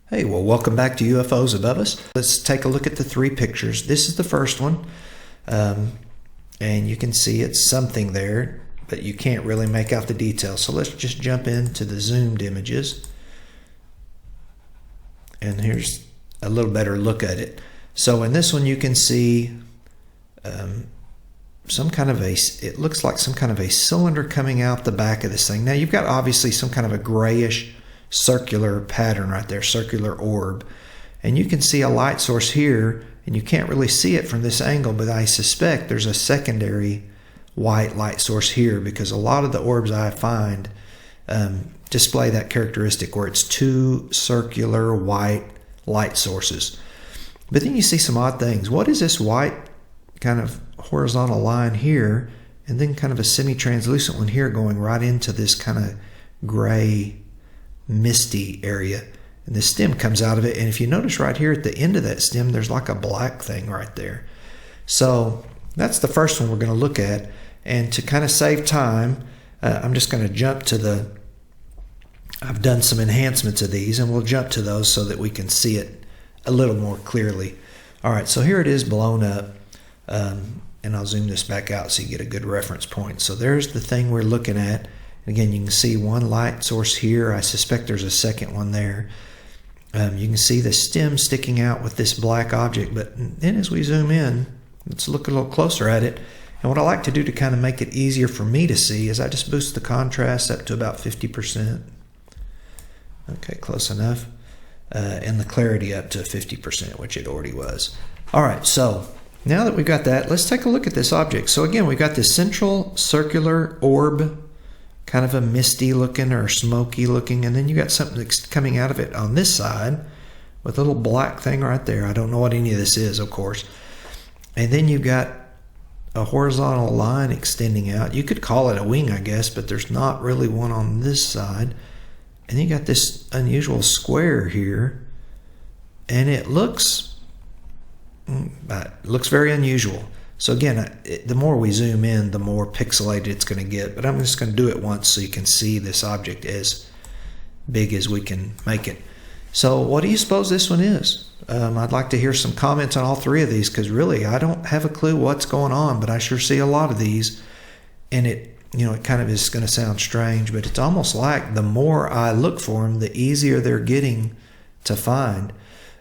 Hey, well, welcome back to UFOs Above Us. Let's take a look at the three pictures. This is the first one, and you can see it's something there, but you can't really make out the details. So let's just jump into the zoomed images, and here's a little better look at it. So in this one, you can see some kind of it looks like some kind of a cylinder coming out the back of this thing. Now you've got obviously some kind of a grayish circular pattern right there, circular orb, and you can see a light source here, and you can't really see it from this angle, but I suspect there's a secondary white light source here, because a lot of the orbs I find display that characteristic where it's two circular white light sources. But then you see some odd things. What is this white kind of horizontal line here, and then kind of a semi-translucent one here going right into this kind of gray misty area, and the stem comes out of it, and if you notice right here at the end of that stem, there's like a black thing right there. So that's the first one we're going to look at, and to kind of save time, I'm just going to jump to I've done some enhancements of these, and we'll jump to those so that we can see it a little more clearly. All right, so here it is blown up, and I'll zoom this back out so you get a good reference point. So there's the thing we're looking at. Again, you can see one light source here. I suspect there's a second one there. You can see the stem sticking out with this black object, but then as we zoom in, let's look a little closer at it. And what I like to do to kind of make it easier for me to see is I just boost the contrast up to about 50%. Okay, close enough. And the clarity up to 50%, which it already was. All right, so now that we've got that, let's take a look at this object. So again, we've got this central circular orb, kind of a misty looking or smoky looking, and then you got something that's coming out of it on this side with a little black thing right there. I don't know what any of this is, of course. And then you've got a horizontal line extending out. You could call it a wing, I guess, but there's not really one on this side. And you got this unusual square here, and it looks very unusual. So again, the more we zoom in, the more pixelated it's going to get. But I'm just going to do it once so you can see this object as big as we can make it. So what do you suppose this one is? I'd like to hear some comments on all three of these, because really I don't have a clue what's going on, but I sure see a lot of these. And it kind of is going to sound strange, but it's almost like the more I look for them, the easier they're getting to find.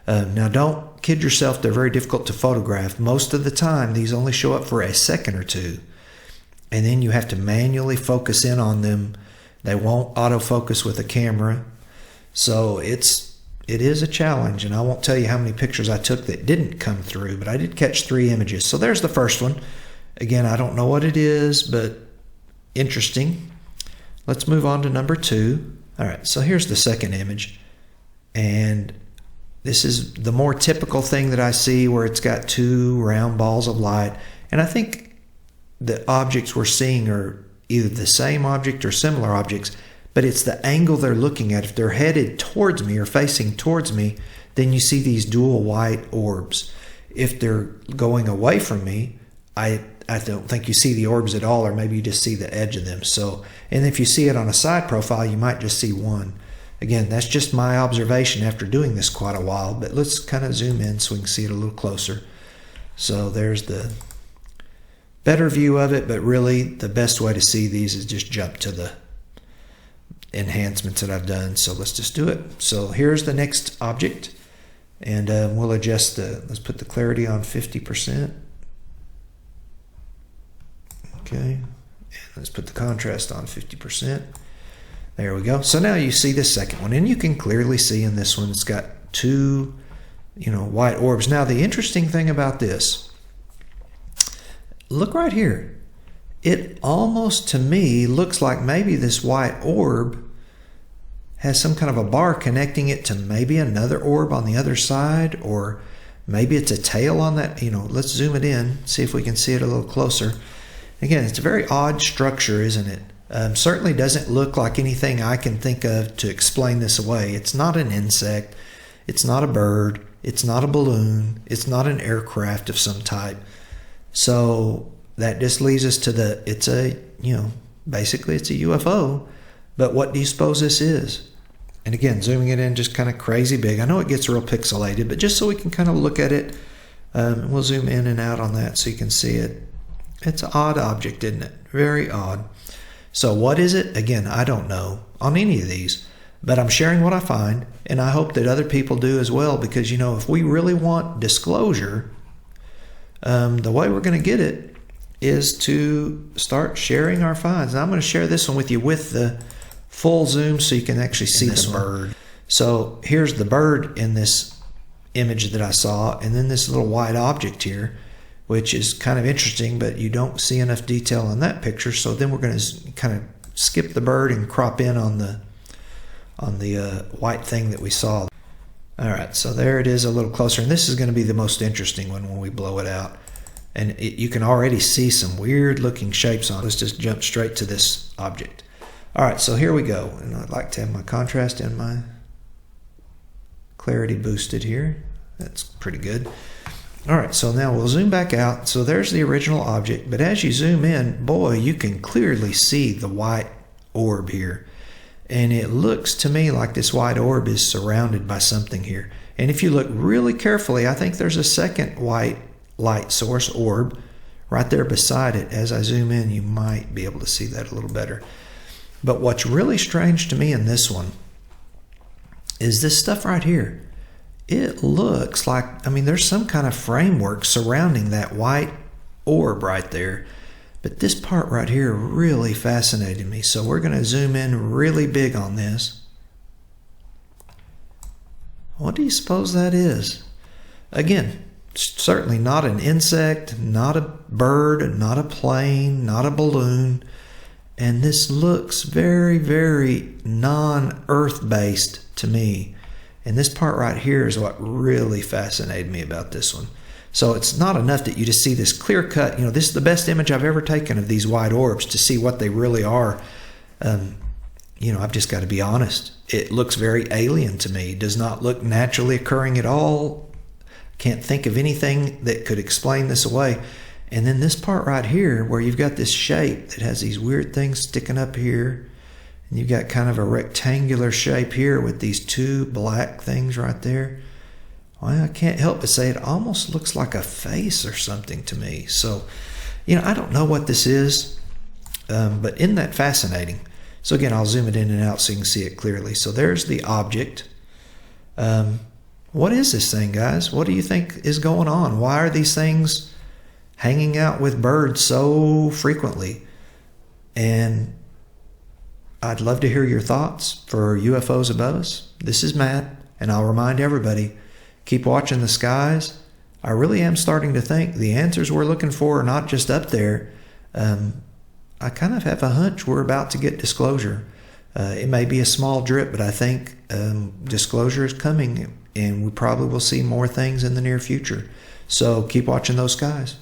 Now don't kid yourself, they're very difficult to photograph. Most of the time these only show up for a second or two, and then you have to manually focus in on them. They won't autofocus with a camera, so it is a challenge, and I won't tell you how many pictures I took that didn't come through, but I did catch 3 images. So there's the first one. Again, I don't know what it is, but interesting. Let's move on to number 2. All right, so here's the second image, and this is the more typical thing that I see, where it's got 2 round balls of light. And I think the objects we're seeing are either the same object or similar objects, but it's the angle they're looking at. If they're headed towards me or facing towards me, then you see these dual white orbs. If they're going away from me, I don't think you see the orbs at all, or maybe you just see the edge of them. So, and if you see it on a side profile, you might just see one. Again, that's just my observation after doing this quite a while, but let's kind of zoom in so we can see it a little closer. So there's the better view of it, but really the best way to see these is just jump to the enhancements that I've done. So let's just do it. So here's the next object, and we'll adjust let's put the clarity on 50%. Okay, and let's put the contrast on 50%. There we go. So now you see the second one, and you can clearly see in this one it's got 2 white orbs. Now the interesting thing about this, look right here. It almost, to me, looks like maybe this white orb has some kind of a bar connecting it to maybe another orb on the other side, or maybe it's a tail on that. Let's zoom it in, see if we can see it a little closer. Again, it's a very odd structure, isn't it? Certainly doesn't look like anything I can think of to explain this away. It's not an insect. It's not a bird. It's not a balloon. It's not an aircraft of some type. So that just leads us to basically it's a UFO. But what do you suppose this is? And again, zooming it in just kind of crazy big. I know it gets real pixelated, but just so we can kind of look at it, we'll zoom in and out on that so you can see it. It's an odd object, isn't it? Very odd. So what is it? Again, I don't know on any of these, but I'm sharing what I find, and I hope that other people do as well, because, you know, if we really want disclosure, the way we're going to get it is to start sharing our finds. And I'm going to share this one with you with the full zoom so you can actually see the bird. So here's the bird in this image that I saw, and then this little white object here, which is kind of interesting, but you don't see enough detail in that picture. So then we're going to kind of skip the bird and crop in on the white thing that we saw. All right, so there it is a little closer, and this is going to be the most interesting one when we blow it out. And you can already see some weird looking shapes on it. Let's just jump straight to this object. All right, so here we go. And I'd like to have my contrast and my clarity boosted here. That's pretty good. All right, so now we'll zoom back out. So there's the original object, but as you zoom in, boy, you can clearly see the white orb here. And it looks to me like this white orb is surrounded by something here. And if you look really carefully, I think there's a second white light source orb right there beside it. As I zoom in, you might be able to see that a little better. But what's really strange to me in this one is this stuff right here. It looks like, I mean, there's some kind of framework surrounding that white orb right there. But this part right here really fascinated me. So we're going to zoom in really big on this. What do you suppose that is? Again, certainly not an insect, not a bird, not a plane, not a balloon. And this looks very, very non-Earth based to me. And this part right here is what really fascinated me about this one. So it's not enough that you just see this clear cut, you know, this is the best image I've ever taken of these white orbs to see what they really are. You know, I've just got to be honest. It looks very alien to me. It does not look naturally occurring at all. Can't think of anything that could explain this away. And then this part right here where you've got this shape that has these weird things sticking up here. And you've got kind of a rectangular shape here with these two black things right there. Well, I can't help but say it almost looks like a face or something to me. So, you know, I don't know what this is, but isn't that fascinating? So again, I'll zoom it in and out so you can see it clearly. So there's the object. What is this thing, guys? What do you think is going on? Why are these things hanging out with birds so frequently? And I'd love to hear your thoughts for UFOs above us. This is Matt, and I'll remind everybody, keep watching the skies. I really am starting to think the answers we're looking for are not just up there. I kind of have a hunch we're about to get disclosure. It may be a small drip, but I think disclosure is coming, and we probably will see more things in the near future. So keep watching those skies.